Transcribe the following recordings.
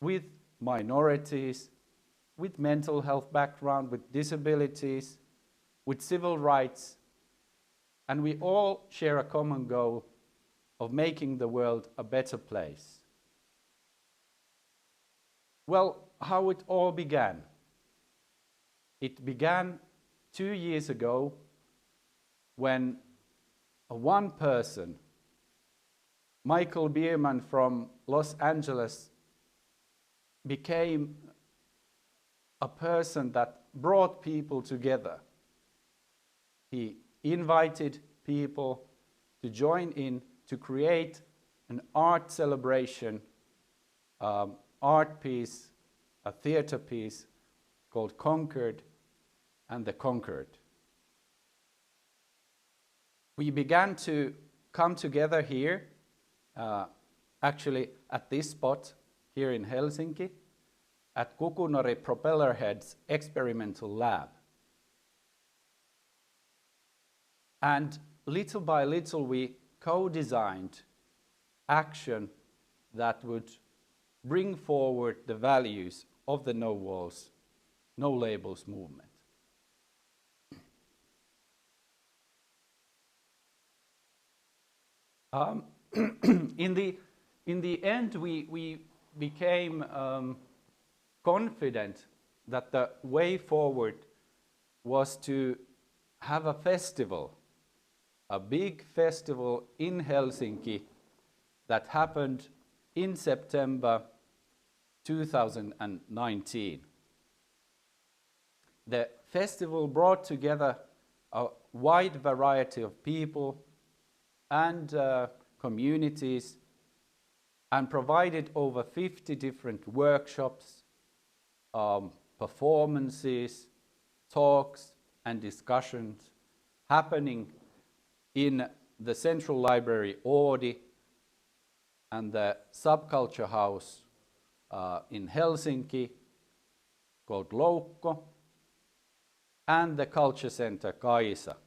with minorities, with mental health background, with disabilities, with civil rights, and we all share a common goal of making the world a better place. Well, how it all began? It began 2 years ago when one person, Michael Bierman from Los Angeles, became a person that brought people together. He invited people to join in to create an art celebration, art piece, a theater piece called Conquered and the Conquered. We began to come together here, actually at this spot here in Helsinki, at Kukunori Propellerhead's experimental lab. And little by little we co-designed action that would bring forward the values of the No Walls, No Labels movement. In the end, we became confident that the way forward was to have a festival, a big festival in Helsinki that happened in September 2019. The festival brought together a wide variety of people and communities and provided over 50 different workshops, performances, talks and discussions happening in the Central Library Oodi and the Subculture House in Helsinki called Loukko and the Culture Center Kaisa.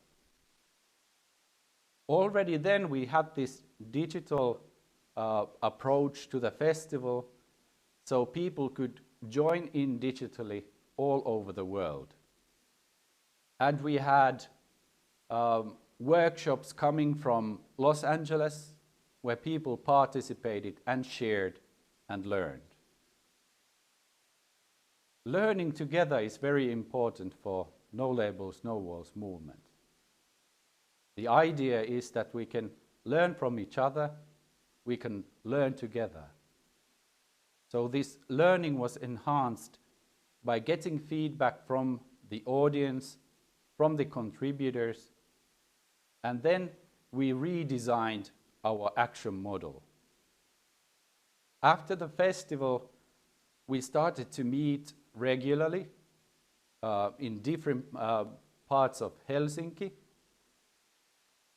Already then we had this digital approach to the festival, so people could join in digitally all over the world. And we had workshops coming from Los Angeles where people participated and shared and learned. Learning together is very important for No Labels, No Walls movement. The idea is that we can learn from each other, we can learn together. So this learning was enhanced by getting feedback from the audience, from the contributors, and then we redesigned our action model. After the festival, we started to meet regularly in different parts of Helsinki.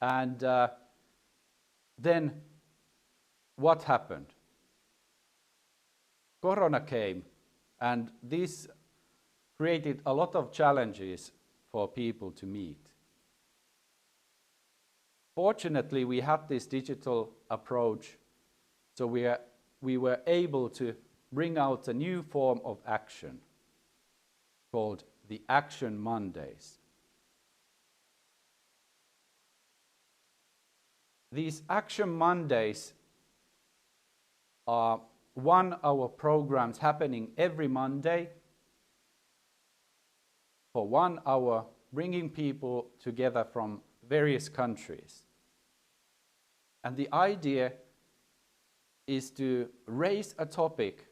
And then what happened? Corona came, and this created a lot of challenges for people to meet. Fortunately, we had this digital approach, so we were able to bring out a new form of action called the Action Mondays. These Action Mondays are 1-hour programs happening every Monday for 1 hour, bringing people together from various countries. And the idea is to raise a topic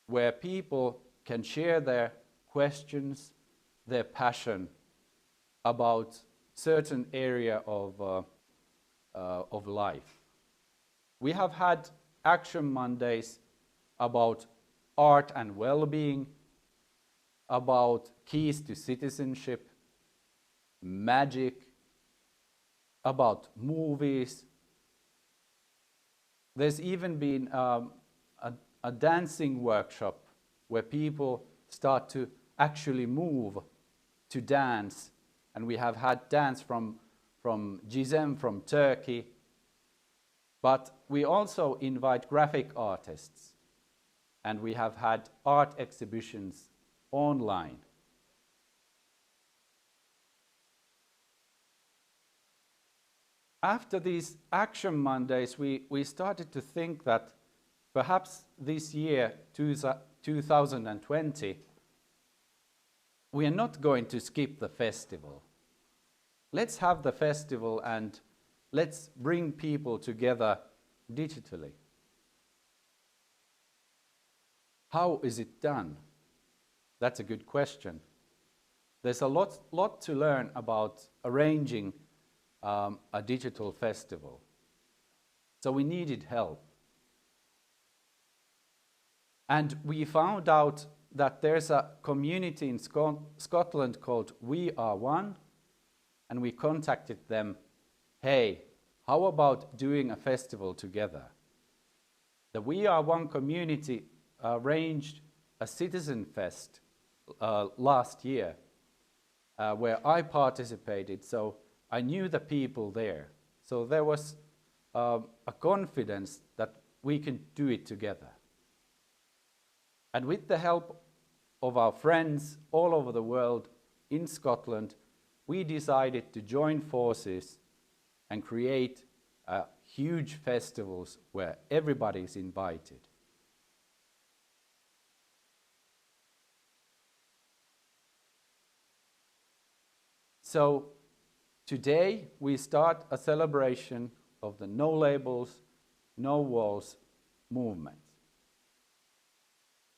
where people can share their questions, their passion about certain area of life. We have had Action Mondays about art and well-being, about keys to citizenship, magic, about movies. There's even been a dancing workshop where people start to actually move to dance, and we have had dance from Gizem from Turkey, but we also invite graphic artists and we have had art exhibitions online. After these Action Mondays, we started to think that perhaps this year, 2020, we are not going to skip the festival. Let's have the festival and let's bring people together digitally. How is it done? That's a good question. There's a lot to learn about arranging a digital festival. So we needed help. And we found out that there's a community in Scotland called We Are One, and we contacted them, hey, how about doing a festival together? The We Are One community arranged a citizen fest last year where I participated, so I knew the people there. So there was a confidence that we can do it together. And with the help of our friends all over the world in Scotland, we decided to join forces and create huge festivals where everybody is invited. So today we start a celebration of the No Labels, No Walls movement.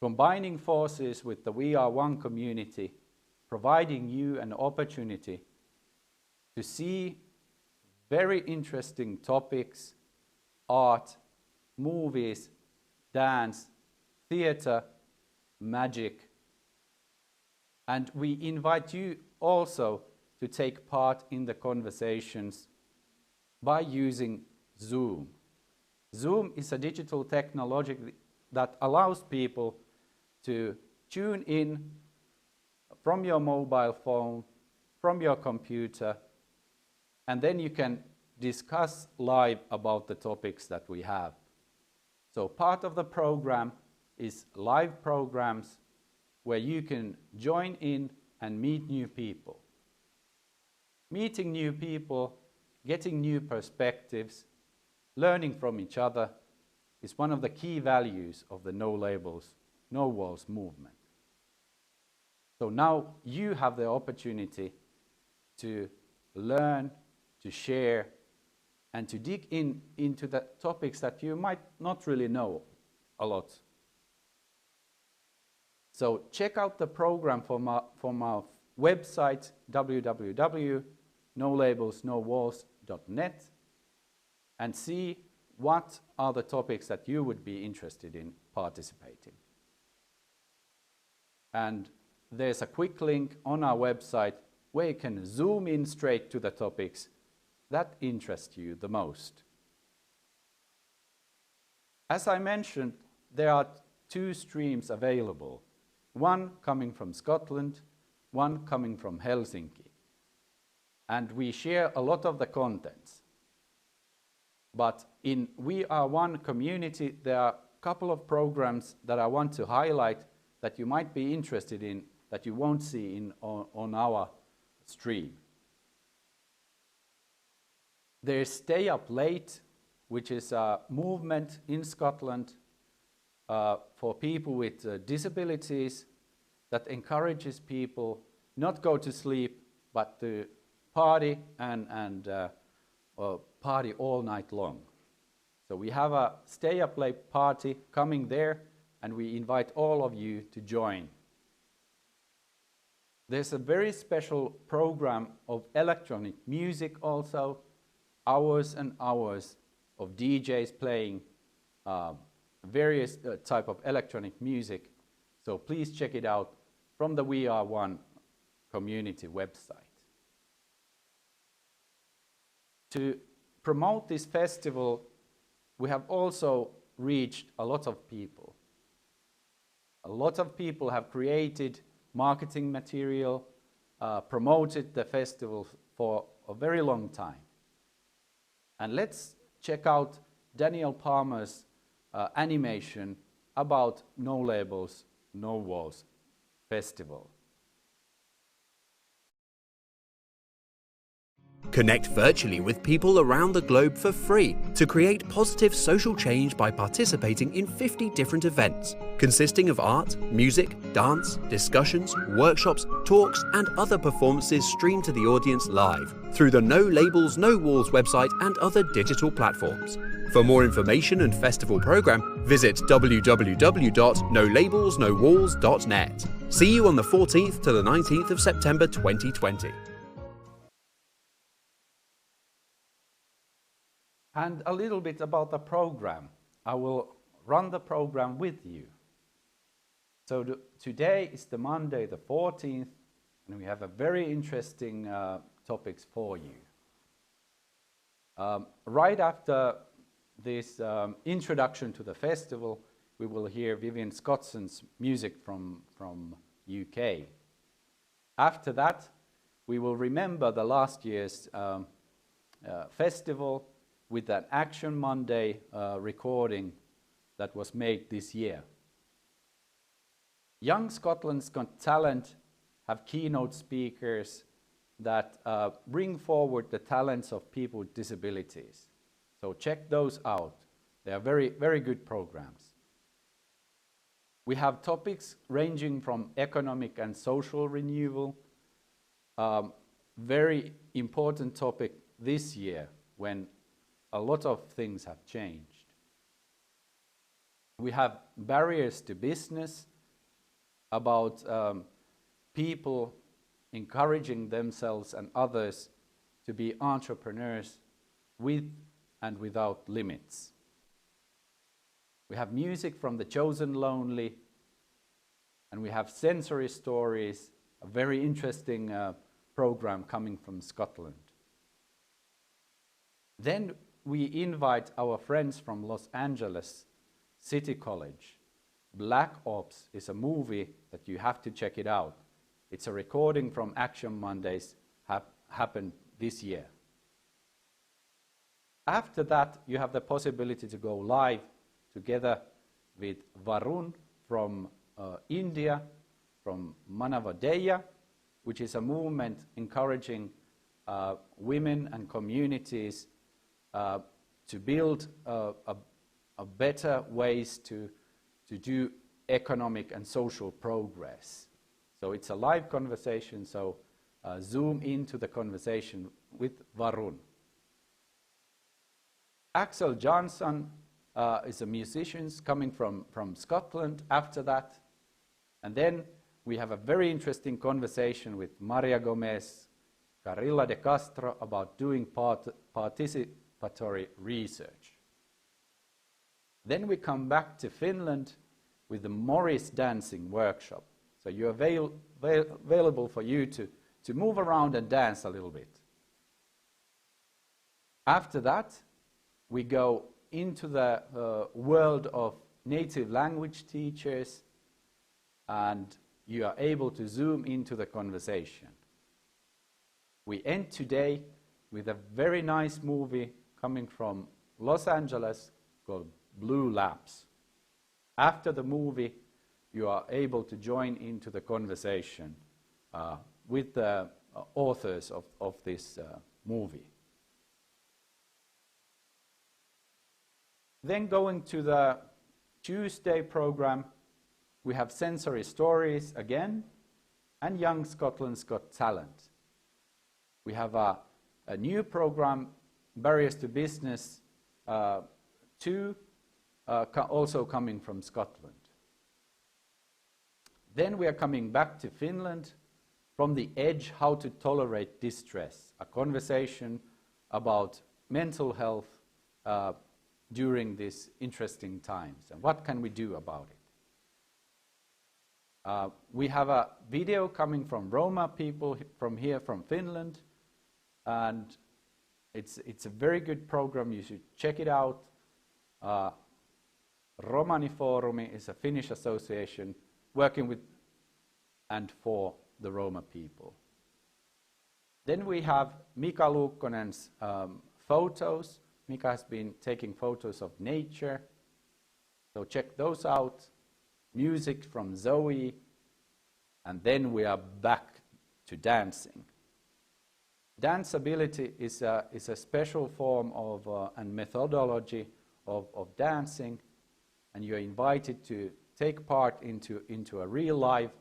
Combining forces with the We Are One community, providing you an opportunity to see very interesting topics, art, movies, dance, theater, magic. And we invite you also to take part in the conversations by using Zoom. Zoom is a digital technology that allows people to tune in from your mobile phone, from your computer, and then you can discuss live about the topics that we have. So part of the program is live programs where you can join in and meet new people. Meeting new people, getting new perspectives, learning from each other is one of the key values of the No Labels, No Walls movement. So now you have the opportunity to learn, to share, and to dig into the topics that you might not really know a lot. So check out the program from our website, www.nolabelsnowalls.net, and see what are the topics that you would be interested in participating. And there's a quick link on our website where you can zoom in straight to the topics that interest you the most. As I mentioned, there are two streams available, one coming from Scotland, one coming from Helsinki. And we share a lot of the contents. But in We Are One community, there are a couple of programs that I want to highlight that you might be interested in that you won't see on our stream. There's Stay Up Late, which is a movement in Scotland for people with disabilities that encourages people not go to sleep, but to party and party all night long. So we have a Stay Up Late party coming there, and we invite all of you to join. There's a very special program of electronic music also, hours and hours of DJs playing various type of electronic music. So please check it out from the We Are One community website. To promote this festival, we have also reached a lot of people. A lot of people have created marketing material, promoted the festival for a very long time. And let's check out Daniel Palmer's animation about No Labels, No Walls Festival. Connect virtually with people around the globe for free to create positive social change by participating in 50 different events, consisting of art, music, dance, discussions, workshops, talks, and other performances streamed to the audience live through the No Labels, No Walls website and other digital platforms. For more information and festival program, visit www.nolabelsnowalls.net. See you on the 14th to the 19th of September 2020. And a little bit about the program. I will run the program with you. So today is the Monday the 14th, and we have a very interesting topics for you. Right after this introduction to the festival, we will hear Vivian Scotson's music from UK. After that, we will remember the last year's festival with an Action Monday recording that was made this year. Young Scotland's Got Talent have keynote speakers that bring forward the talents of people with disabilities. So check those out. They are very, very good programs. We have topics ranging from economic and social renewal. Very important topic this year when a lot of things have changed. We have barriers to business, about people encouraging themselves and others to be entrepreneurs with and without limits. We have music from The Chosen Lonely, and we have sensory stories, a very interesting program coming from Scotland. Then we invite our friends from Los Angeles City College. Black Ops is a movie that you have to check it out. It's a recording from Action Mondays happened this year. After that, you have the possibility to go live together with Varun from India, from Manavadeya, which is a movement encouraging women and communities to build a better ways to do economic and social progress. So it's a live conversation, so zoom into the conversation with Varun. Axel Johnson is a musician coming from Scotland after that. And then we have a very interesting conversation with Maria Gomez, Carilla de Castro about doing participatory research. Then we come back to Finland with the Morris dancing workshop. So you're available for you to move around and dance a little bit. After that, we go into the world of native language teachers, and you are able to zoom into the conversation. We end today with a very nice movie coming from Los Angeles called Blue Laps. After the movie, you are able to join into the conversation with the authors of this movie. Then going to the Tuesday program, we have sensory stories again, and Young Scotland's Got Talent. We have a new program, Barriers to Business 2, also coming from Scotland. Then we are coming back to Finland, From the Edge, How to Tolerate Distress, a conversation about mental health during these interesting times, and what can we do about it. We have a video coming from Roma people from here, from Finland, and it's a very good program. You should check it out. Romani Forumi is a Finnish association working with and for the Roma people. Then we have Mika Luukkonen's photos. Mika has been taking photos of nature. So check those out. Music from Zoe, and then we are back to dancing. Danceability is a special form of and methodology of dancing, and you're invited to take part into a real live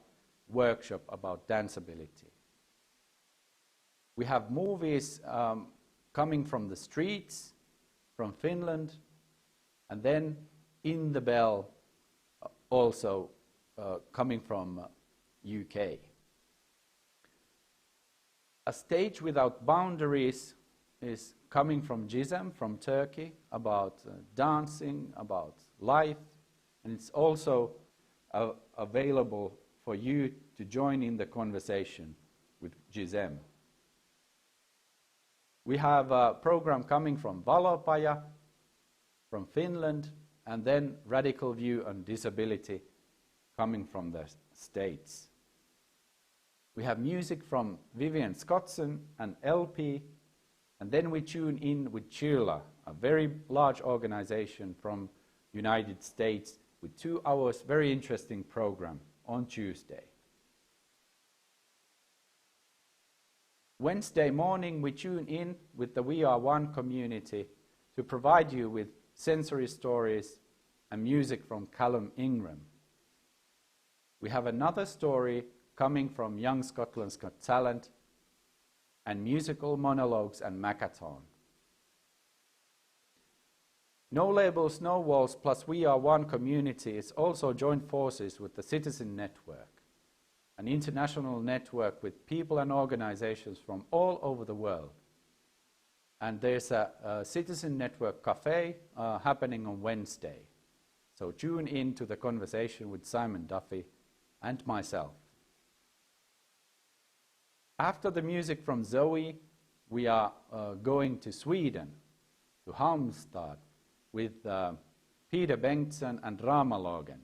workshop about danceability. We have movies coming from the streets, from Finland, and then In the Bell also coming from UK. A Stage Without Boundaries is coming from Gizem, from Turkey, about dancing, about life, and it's also available for you to join in the conversation with Gizem. We have a program coming from Valopaja, from Finland, and then Radical View on Disability coming from the States. We have music from Vivian Scottson and LP, and then we tune in with Chilla, a very large organization from United States, with 2 hours very interesting program on Tuesday. Wednesday morning we tune in with the We Are One community to provide you with sensory stories and music from Callum Ingram. We have another story coming from Young Scotland's Got Talent, and musical monologues and Macathon. No Labels, No Walls plus We Are One community is also joined forces with the Citizen Network, an international network with people and organizations from all over the world. And there's a Citizen Network Cafe happening on Wednesday. So tune in to the conversation with Simon Duffy and myself. After the music from Zoe, we are going to Sweden, to Halmstad, with Peter Bengtsson and Ramalogen.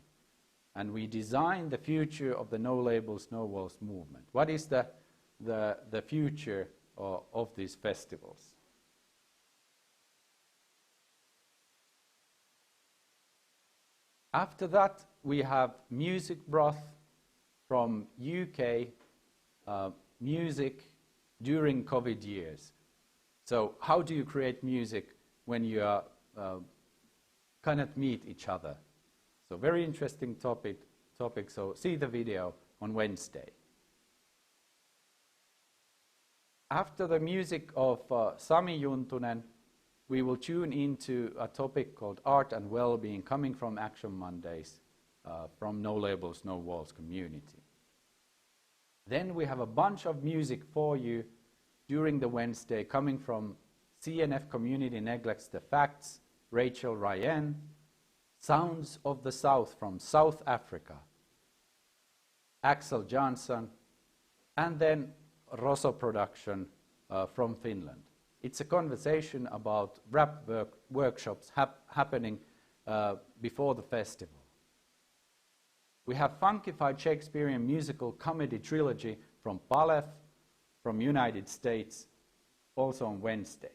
And we design the future of the No Labels, No Walls movement. What is the future of these festivals? After that, we have Music Broth from UK, music during COVID years. So how do you create music when you cannot meet each other? So very interesting topic, so see the video on Wednesday. After the music of Sami Juntunen, we will tune into a topic called Art and Wellbeing coming from Action Mondays from No Labels, No Walls community. Then we have a bunch of music for you during the Wednesday coming from CNF Community Neglects the Facts, Rachel Ryan, Sounds of the South from South Africa, Axel Jansson, and then Rosso Production from Finland. It's a conversation about rap workshops happening before the festival. We have Funkified Shakespearean Musical Comedy Trilogy from Palef, from United States, also on Wednesday.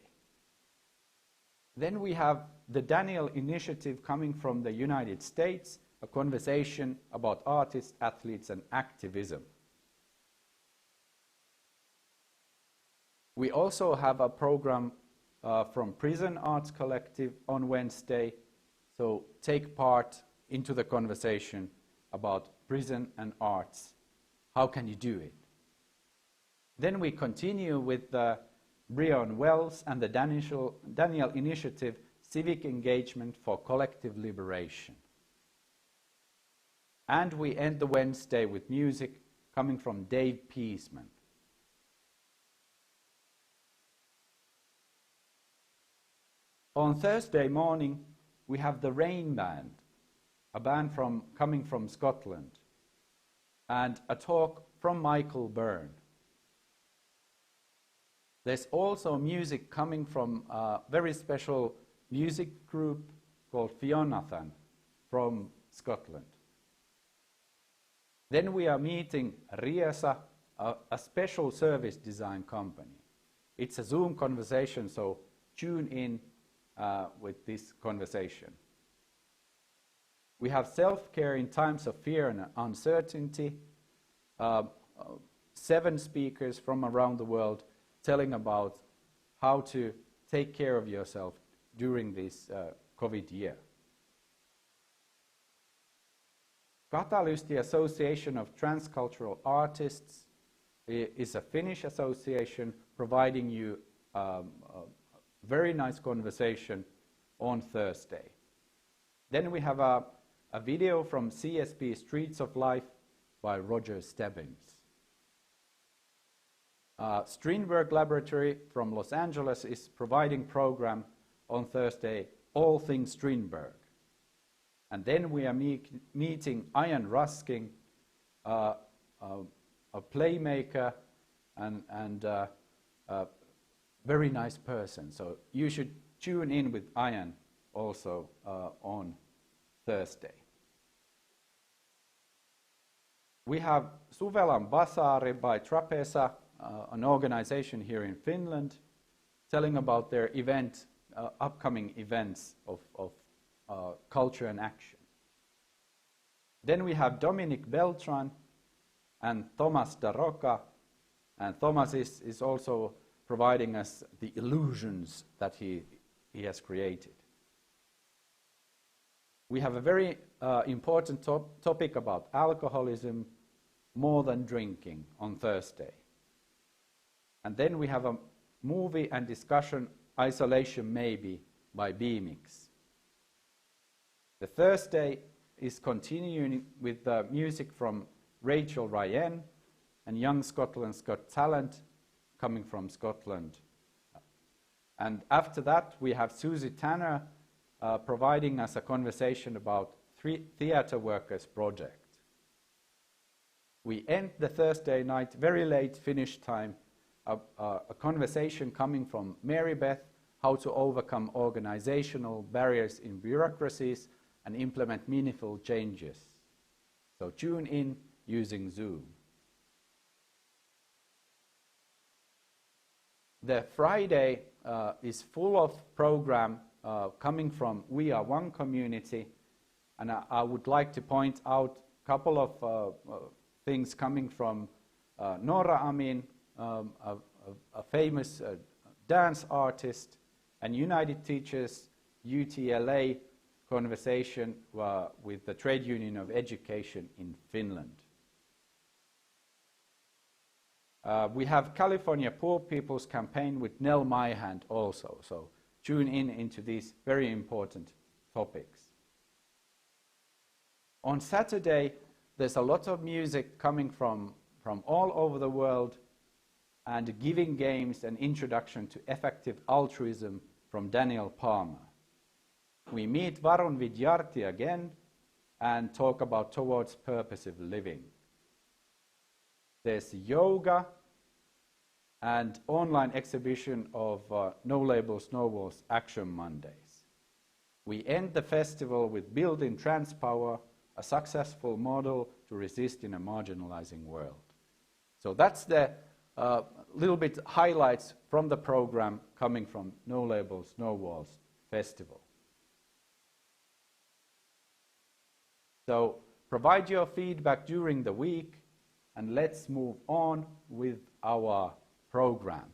Then we have the Daniel Initiative coming from the United States, a conversation about artists, athletes, and activism. We also have a program from Prison Arts Collective on Wednesday, so take part into the conversation about prison and arts. How can you do it? Then we continue with Breon Wells and the Daniel Initiative Civic Engagement for Collective Liberation. And we end the Wednesday with music coming from Dave Peaceman. On Thursday morning, we have the Rain Band, a band coming from Scotland, and a talk from Michael Byrne. There's also music coming from a very special music group called Fionathan from Scotland. Then we are meeting Riesa, a special service design company. It's a Zoom conversation, so tune in with this conversation. We have self-care in times of fear and uncertainty. 7 speakers from around the world telling about how to take care of yourself during this COVID year. Catalyst, the Association of Transcultural Artists, is a Finnish association providing you a very nice conversation on Thursday. Then we have a video from CSP Streets of Life by Roger Stebbins. Strindberg Laboratory from Los Angeles is providing program on Thursday, All Things Strindberg. And then we are meeting Ian Rusking, a playmaker and a very nice person. So you should tune in with Ian also on Thursday. We have Suvelan Basaari by Trapeza, an organization here in Finland, telling about their event, upcoming events of culture and action. Then we have Dominic Beltran and Thomas Daroca, and Thomas is also providing us the illusions that he has created. We have a very important topic about alcoholism, more than drinking, on Thursday. And then we have a movie and discussion, Isolation Maybe, by B-Mix. The Thursday is continuing with the music from Rachel Ryan and Young Scotland's Got Talent coming from Scotland. And after that we have Susie Tanner providing us a conversation about Theatre Workers Project. We end the Thursday night, very late Finnish time, a conversation coming from Mary Beth, how to overcome organizational barriers in bureaucracies and implement meaningful changes. So tune in using Zoom. The Friday is full of program coming from We Are One community, and I would like to point out a couple of things coming from Nora Amin, a famous dance artist, and United Teachers UTLA conversation with the Trade Union of Education in Finland. We have California Poor People's Campaign with Nell Myhand also, so tune in into these very important topics. On Saturday, there's a lot of music coming from all over the world, and giving games and introduction to effective altruism from Daniel Palmer. We meet Varun Vidyarthi again and talk about towards purposive living. There's yoga and online exhibition of No Labels, No Walls Action Mondays. We end the festival with Building Transpower, a successful model to resist in a marginalizing world. So that's the little bit highlights from the program coming from No Labels, No Walls Festival. So provide your feedback during the week, and let's move on with our program.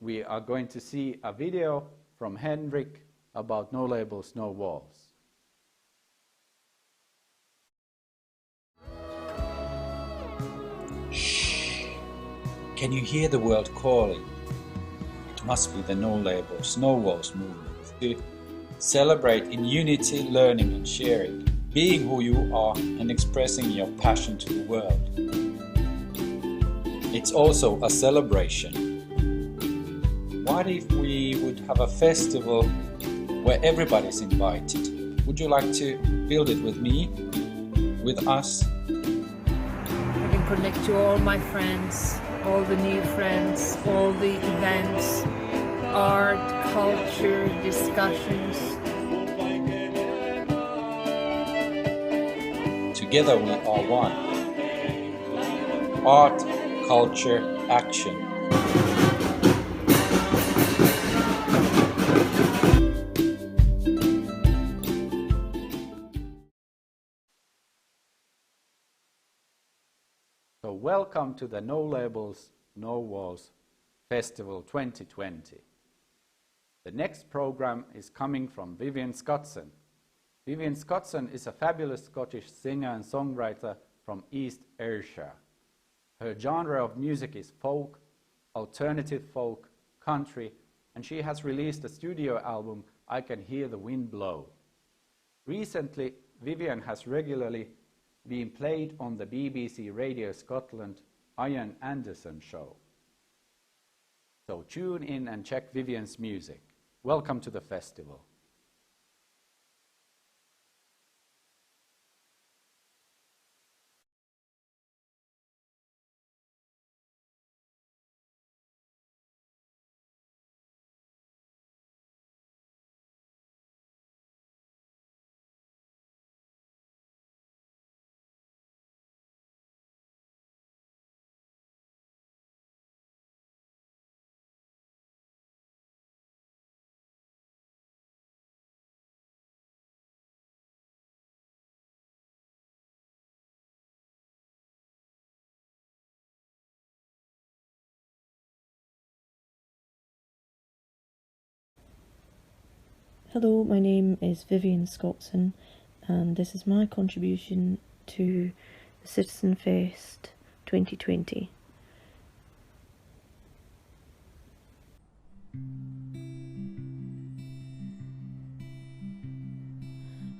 We are going to see a video from Henrik about No Labels, No Walls. Shh! Can you hear the world calling? It must be the No Labels, No Walls movement to celebrate in unity, learning and sharing, being who you are and expressing your passion to the world. It's also a celebration. What if we would have a festival where everybody's invited? Would you like to build it with me, with us? I can connect to all my friends, all the new friends, all the events, art, culture, discussions. Together we are one. Art, culture, action. So welcome to the No Labels, No Walls Festival 2020. The next program is coming from Vivian Scottson. Vivian Scottson is a fabulous Scottish singer and songwriter from East Ayrshire. Her genre of music is folk, alternative folk, country, and she has released a studio album, I Can Hear the Wind Blow. Recently, Vivian has regularly been played on the BBC Radio Scotland Ian Anderson show. So tune in and check Vivian's music. Welcome to the festival. Hello, my name is Vivian Scottson, and this is my contribution to the Citizen Fest 2020.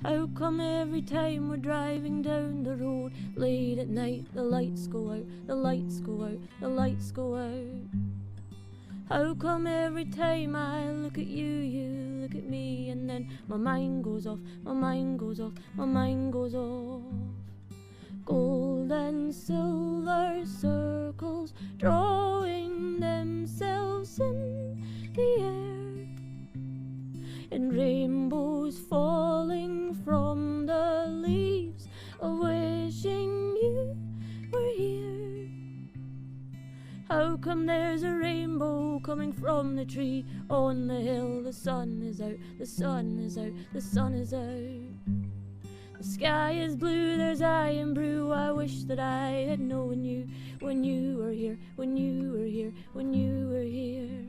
How come every time we're driving down the road late at night the lights go out, the lights go out, the lights go out? How come every time I look at you, you look at me, and then my mind goes off, my mind goes off, my mind goes off? Gold and silver circles drawing themselves in the air, and rainbows falling from the leaves, wishing you were here. How come there's a rainbow coming from the tree on the hill? The sun is out, the sun is out, the sun is out. The sky is blue, there's iron brew. I wish that I had known you when you were here, when you were here, when you were here.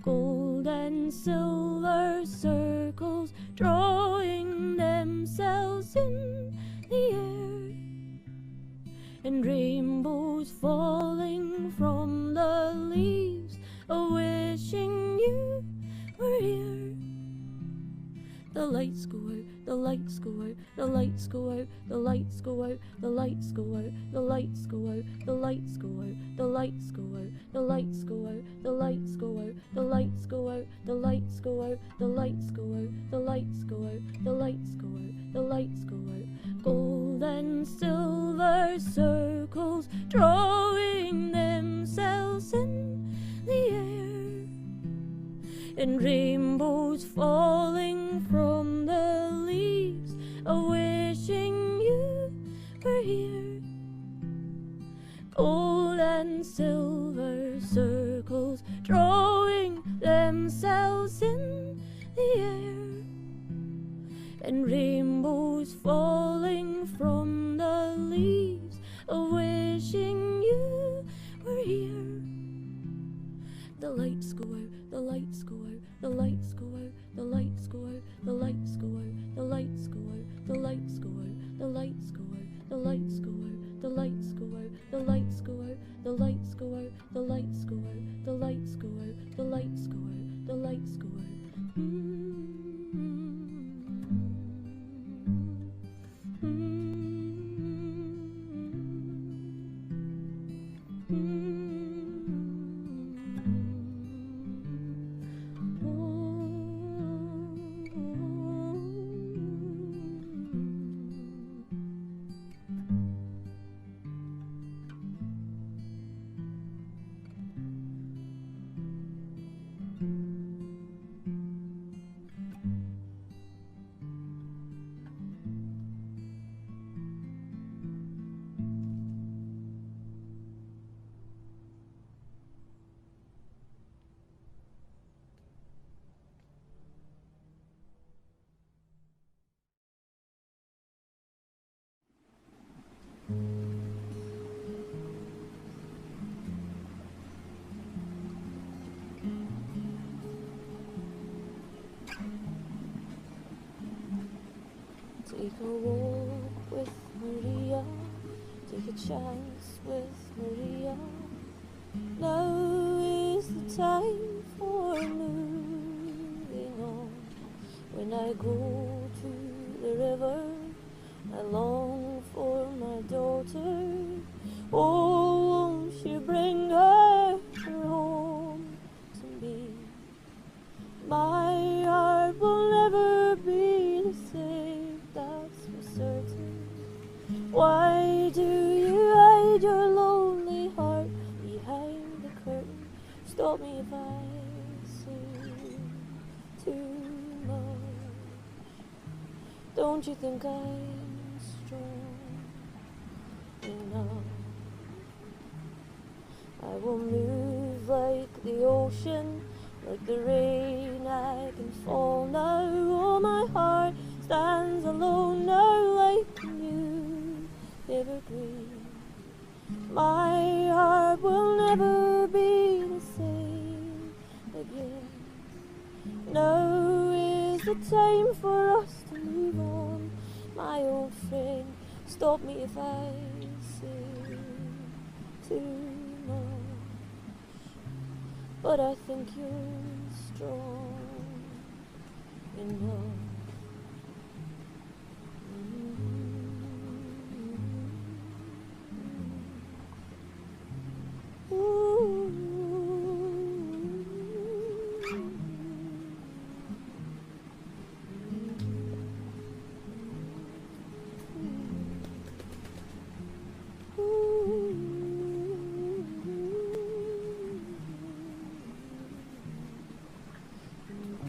Gold and silver circles drawing themselves in the air, and rainbows falling from the leaves, wishing you were here. The lights go out, the lights go out, the lights go out, the lights go out, the lights go out, the lights go out, the lights go out, the lights go out, the lights go out, the lights go out, the lights go out, the lights go out, the lights go out, the lights go out, the lights go out, the lights go out. Gold and silver circles drawing themselves in the air, and rainbows falling from the leaves, wishing you were here. Gold and silver circles drawing themselves in the air, and rainbows falling from the leaves, wishing you were here. The lights go out, the lights go out, the lights go out, the lights go out, the lights go out, the lights go out, the lights go out, the lights go out, the lights go out, the lights go out, the lights go out, the lights go out, the lights go out, the lights go out, the lights go out, the lights go out. Take a walk with Maria, take a chance with Maria. Now is the time for moving on. When I go to the river, I long for my daughter. Oh, won't you bring her home to me? My heart will never be the same, that's for certain. Why do you hide your lonely heart behind the curtain? Stop me if I say too much. Don't you think I'm strong enough? I will move like the ocean, like the rain I can fall now. Oh, my heart stands alone now like a new evergreen. My heart will never be the same again. Now is the time for us to move on, my old friend. Stop me if I say too much, but I think you're strong enough.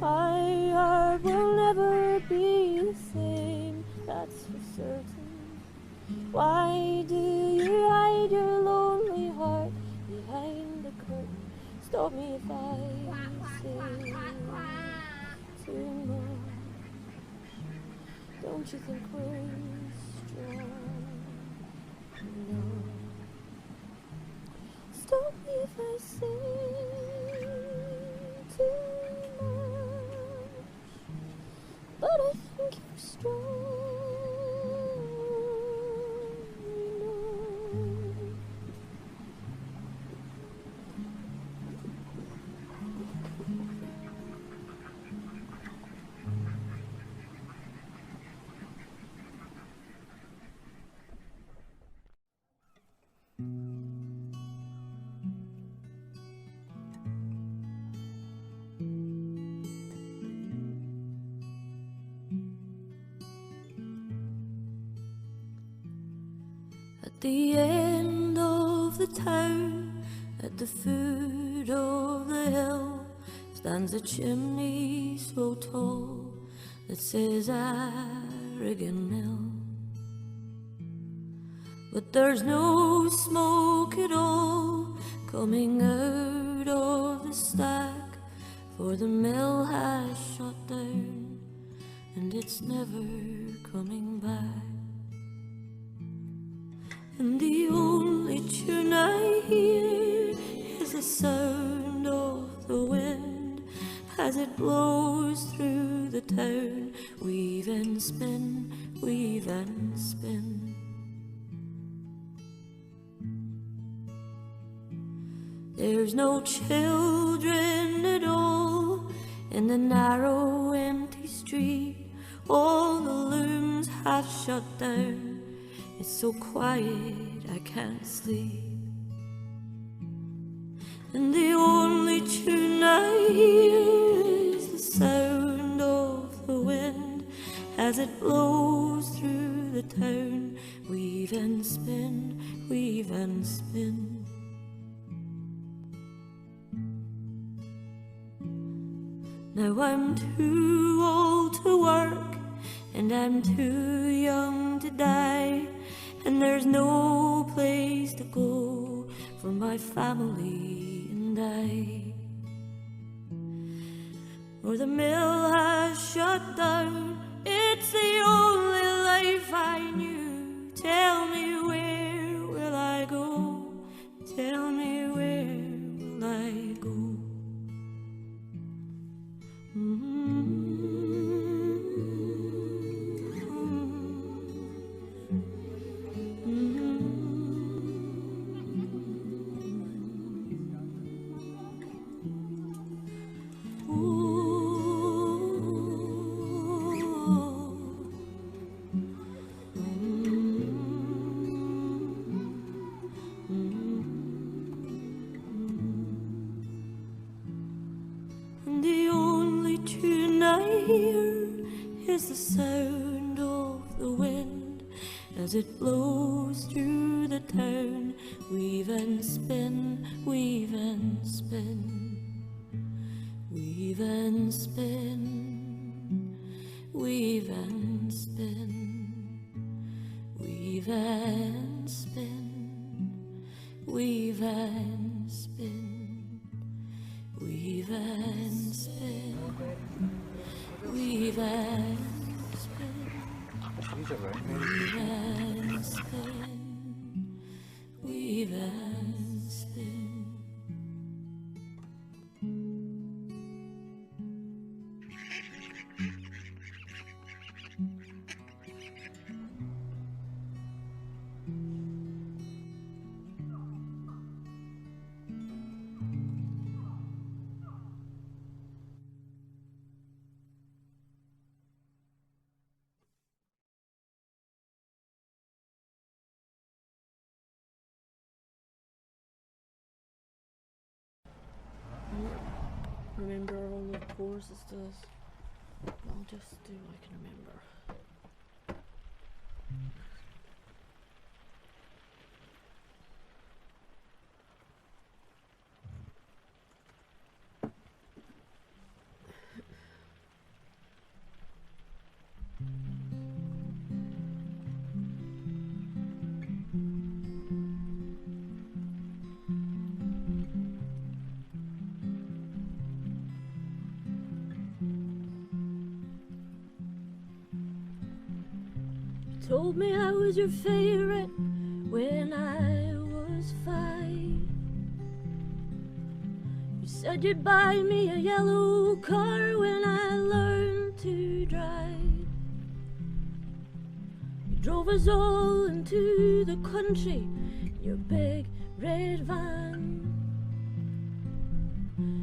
My heart will never be the same, that's for certain. Why do you hide your lonely heart behind the curtain? Stop me if I say too much. Don't you think we're strong enough? Stop me if I say too much, but I think you're strong enough. At the end of the town, at the foot of the hill, stands a chimney so tall that says Arrogant Mill. But there's no smoke at all coming out of the stack, for the mill has shut down and it's never coming back. And the only tune I hear is the sound of the wind as it blows through the town. Weave and spin, weave and spin. There's no children at all in the narrow empty street. All the looms have shut down. It's so quiet I can't sleep. And the only tune I hear is the sound of the wind as it blows through the town. Weave and spin, weave and spin. Now I'm too old to work and I'm too young to die, and there's no place to go for my family and I. Or the mill has shut down, it's the only life I knew. Tell me, where will I go? Tell me, where will I go? Mm-hmm. as it blows through the town. Weave and spin, weave and spin, weave and spin, weave and spin, weave and spin, weave and spin, weave and spin, weave and spin, weave and spin, weave and spin. Remember all the chords and stuff. I'll just do what I can remember. Told me I was your favorite when I was 5. You said you'd buy me a yellow car when I learned to drive. You drove us all into the country in your big red van.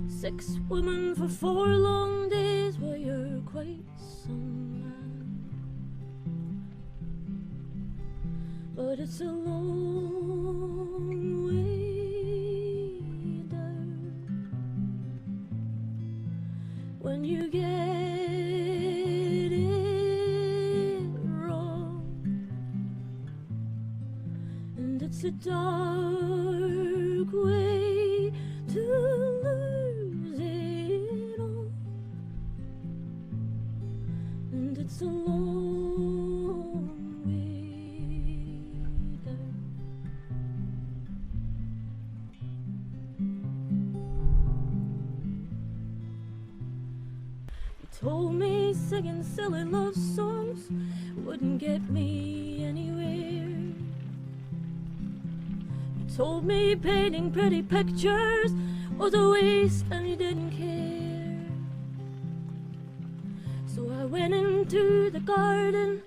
6 women for 4 long days, well, you're quite some man. But it's a long way down when you get it wrong, and it's a dark way to lose it all, and it's a long told me singing silly love songs wouldn't get me anywhere. You told me painting pretty pictures was a waste and you didn't care. So I went into the garden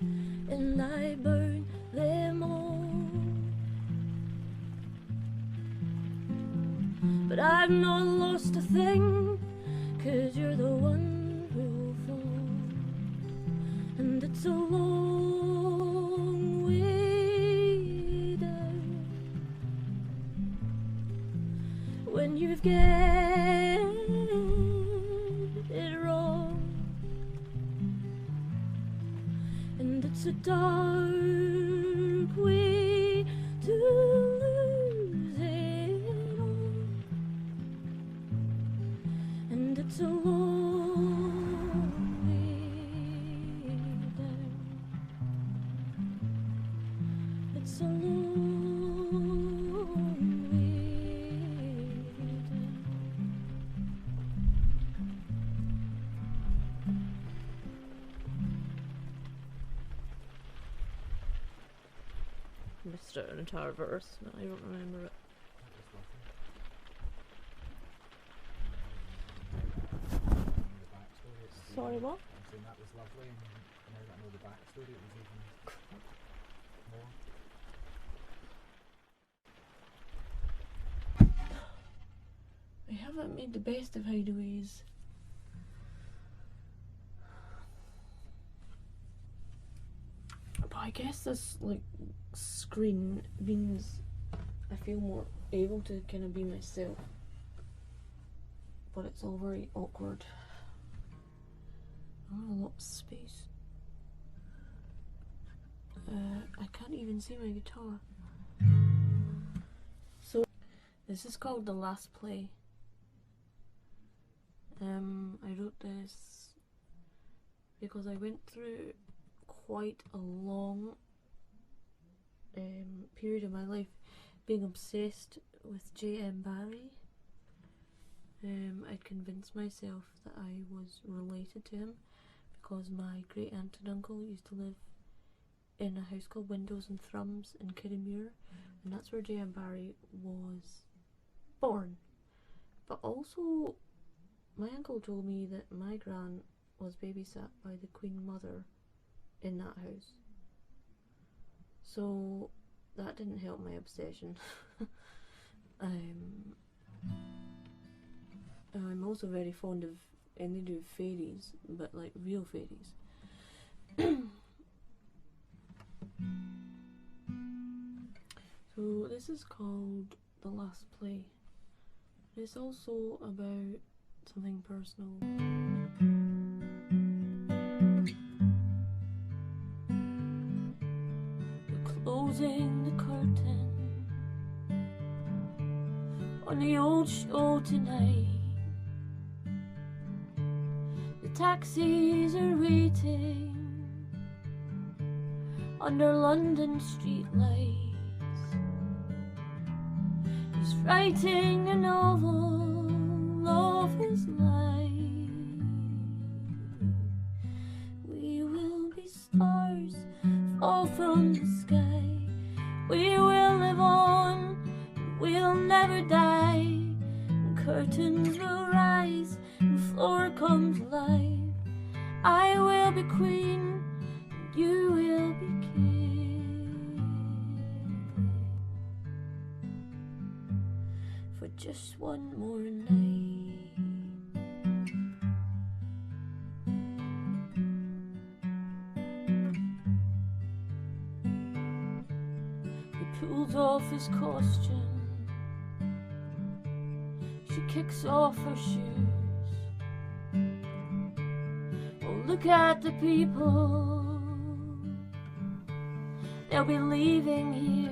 and I burned them all. But I've not lost a thing, 'cause you're the one. And it's a long way down when you've get it wrong, and it's a dark way to lose it all, and it's a long so long way down. Missed out an entire verse, no, I don't remember it. Sorry, what? I'm saying that was lovely, and now that I know the backstory, it was even more. I haven't made the best of hideaways. But I guess this like screen means I feel more able to kind of be myself. But it's all very awkward. I want a lot of space. I can't even see my guitar. So this is called The Last Play. I wrote this because I went through quite a long period of my life being obsessed with J.M. Barrie. I'd convinced myself that I was related to him because my great aunt and uncle used to live in a house called Windows and Thrums in Kirriemuir, and that's where J.M. Barrie was born. But also, my uncle told me that my gran was babysat by the Queen Mother in that house. So that didn't help my obsession. I'm also very fond of, and they do fairies, but like real fairies. So this is called The Last Play. It's also about something personal. We're closing the curtain on the old show tonight. The taxis are waiting under London street lights. He's writing a novel of his life. We will be stars, fall from the sky. We will live on, we'll never die. And curtains will rise, and floor comes alive. I will be queen, and you will be king. For just one more night. He pulls off his costume. She kicks off her shoes. Oh, look at the people. They'll be leaving here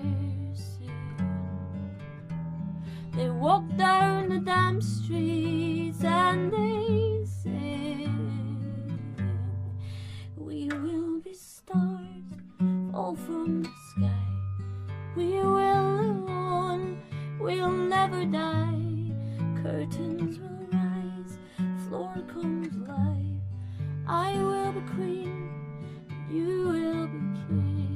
soon. They walk down the damn streets and they sing. We will be stars, fall from the sky. We will live on, we'll never die. Curtains will rise, floor comes alive. I will be queen, you will be king.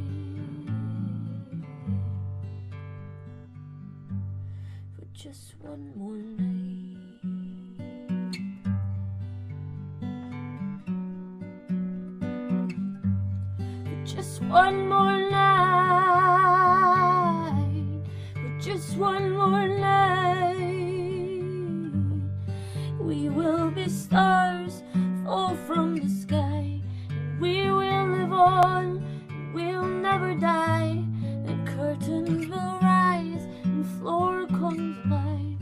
For just one more night. For just one more night. For just one more night. We will be stars, fall from the sky. We will live on, we'll never die. And curtains will rise, and floor comes alive.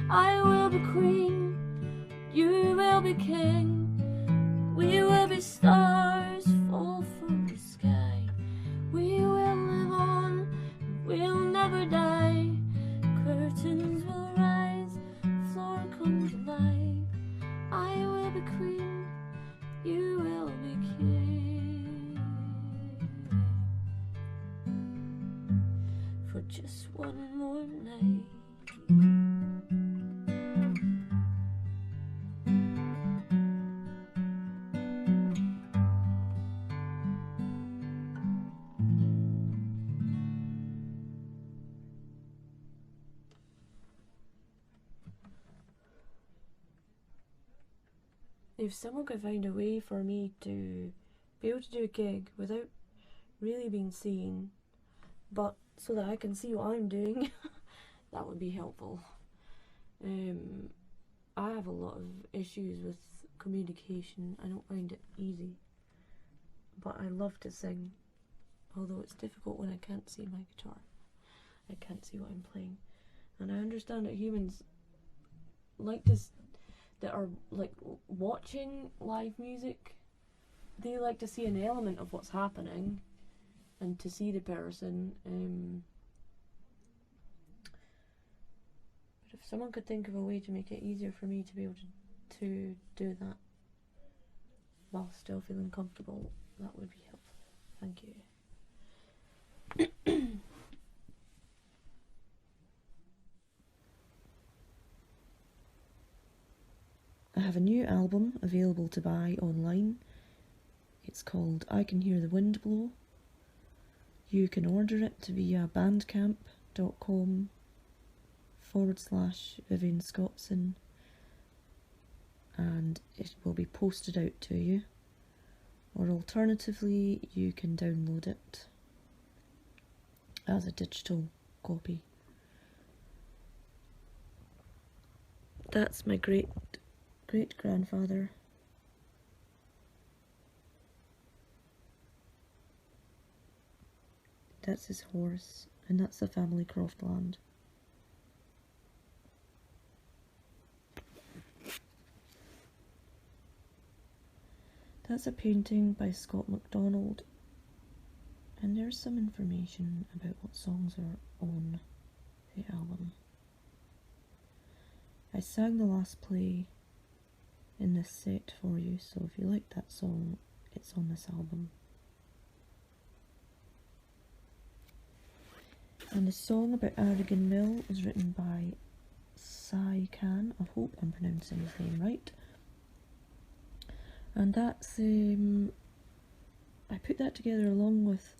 I will be queen, you will be king. We will be stars, fall from the sky. We will live on, we'll never die. Curtains will rise, floor comes alive. I will be queen, you will be king. For just one more night. If someone could find a way for me to be able to do a gig without really being seen, but so that I can see what I'm doing, that would be helpful. I have a lot of issues with communication. I don't find it easy, but I love to sing, although it's difficult when I can't see my guitar. I can't see what I'm playing, and I understand that humans like this, that are like watching live music, they like to see an element of what's happening and and to see the person. But if someone could think of a way to make it easier for me to be able to do that while still feeling comfortable, that would be helpful. Thank you. I have a new album available to buy online. It's called I Can Hear the Wind Blow. You can order it via bandcamp.com/Vivian Scottson, and it will be posted out to you. Or alternatively, you can download it as a digital copy. That's my great-grandfather. That's his horse, and that's the family croftland. That's a painting by Scott MacDonald, and there's some information about what songs are on the album. I sang the last play in this set for you, so if you like that song, it's on this album. And the song about Arrigan Mill was written by Sai Khan. I hope I'm pronouncing his name right. And that's, I put that together along with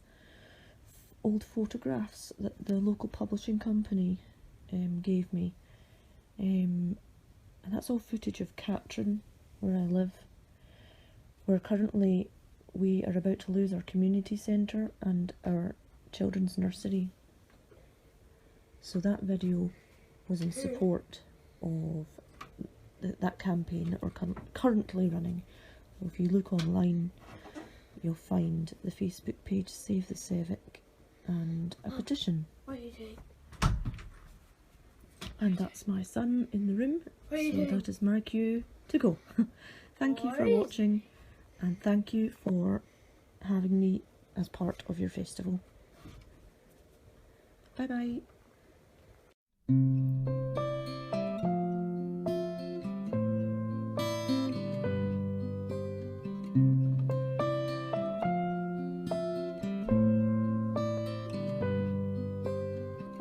old photographs that the local publishing company gave me. And that's all footage of Catrin, where I live, where currently we are about to lose our community centre and our children's nursery. So that video was in support of that campaign that we're currently running. So if you look online, you'll find the Facebook page Save the Civic and a petition. What are you doing? And that's my son in the room, so that is my cue to go. Thank you for watching, and thank you for having me as part of your festival. Bye bye.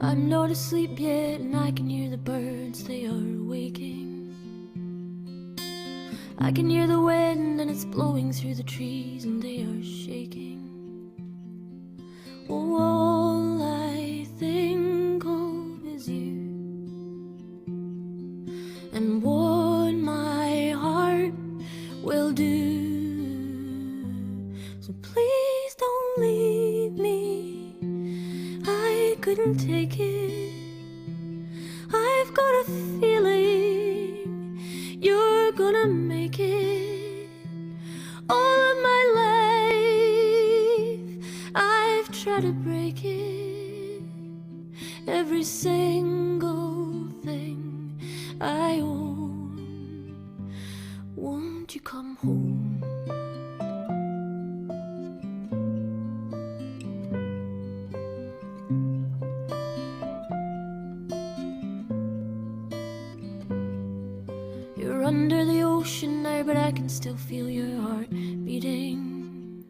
I'm not asleep yet, and I can hear the birds, they are waking. I can hear the wind, and it's blowing through the trees, and they are shaking. Oh, all I think of is you, and what my heart will do. So please don't leave me, I couldn't take it. I've got a feeling you're gonna make it. All of my life I've tried to break it. Every single thing I own. Won't you come home? You're under the ocean there, but I can still feel your heart beating.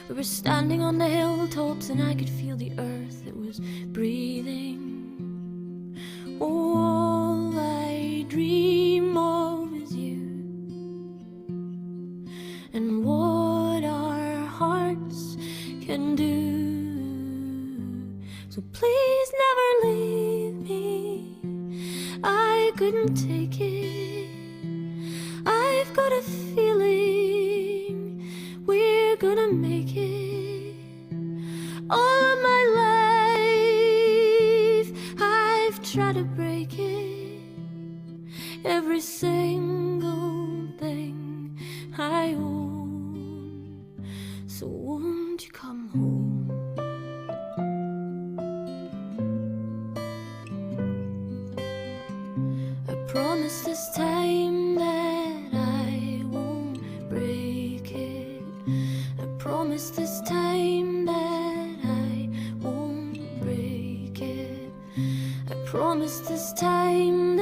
We were standing on the hilltops, and I could feel the earth that was breathing. Oh, all I dream of is you, and what our hearts can do. So please never leave me, I couldn't take it. I've got a feeling we're gonna make it. All of my life I've tried to break it. Every single thing I own. So won't you come home? Promise this time that I won't break it. I promise this time that promise this time